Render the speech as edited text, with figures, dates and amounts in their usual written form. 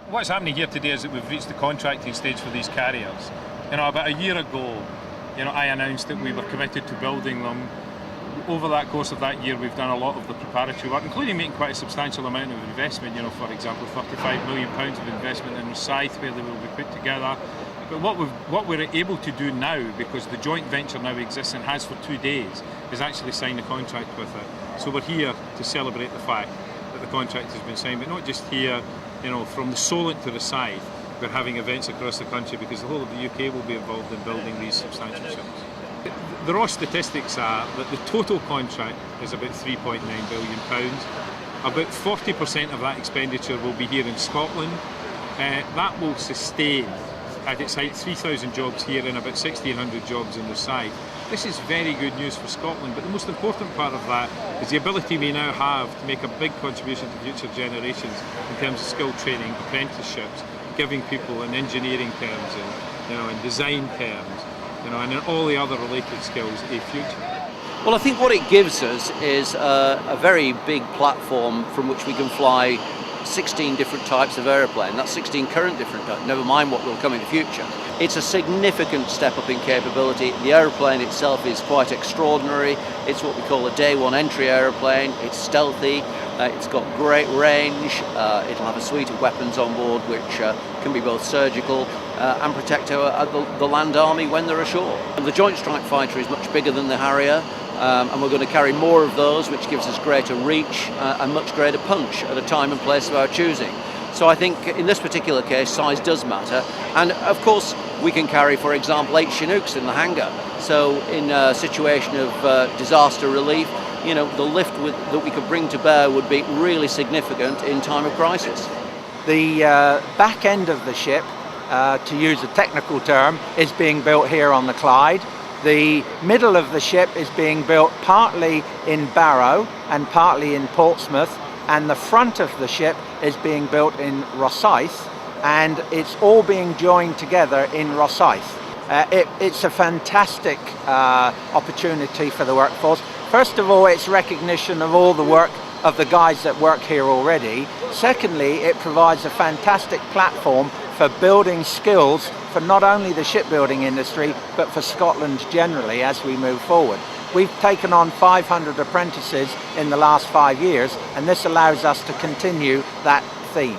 what's happening here today is that we've reached the contracting stage for these carriers. About a year ago, I announced that we were committed to building them. Over that course of that year, we've done a lot of the preparatory work, including making quite a substantial amount of investment. For example, £35 million of investment in Rosyth, where they will be put together. But what we're able to do now, because the joint venture now exists and has for 2 days, is actually sign a contract with it. So we're here to celebrate the fact that the contract has been signed, but not just here. From the Solent to Rosyth, we're having events across the country because the whole of the UK will be involved in building these substantial ships. The raw statistics are that the total contract is about £3.9 billion. About 40% of that expenditure will be here in Scotland. That will sustain, at its height, 3,000 jobs here and about 1,600 jobs in Rosyth. This is very good news for Scotland, but the most important part of that is the ability we now have to make a big contribution to future generations in terms of skill training, apprenticeships, giving people in engineering terms and in design terms, and in all the other related skills a future. Well, I think what it gives us is a very big platform from which we can fly 16 different types of aeroplane. That's 16 current different types, never mind what will come in the future. It's a significant step up in capability. The aeroplane itself is quite extraordinary. It's what we call a day one entry aeroplane. It's stealthy. It's got great range. It'll have a suite of weapons on board which can be both surgical and protect the land army when they're ashore. And the Joint Strike Fighter is much bigger than the Harrier. And we're going to carry more of those, which gives us greater reach and much greater punch at a time and place of our choosing. So I think in this particular case, size does matter. And of course, we can carry, for example, 8 Chinooks in the hangar. So in a situation of disaster relief, the lift that we could bring to bear would be really significant in time of crisis. The back end of the ship, to use a technical term, is being built here on the Clyde. The middle of the ship is being built partly in Barrow and partly in Portsmouth, and the front of the ship is being built in Rosyth, and it's all being joined together in Rosyth. It's a fantastic opportunity for the workforce. First of all, it's recognition of all the work of the guys that work here already. Secondly, it provides a fantastic platform for building skills for not only the shipbuilding industry, but for Scotland generally as we move forward. We've taken on 500 apprentices in the last 5 years, and this allows us to continue that theme.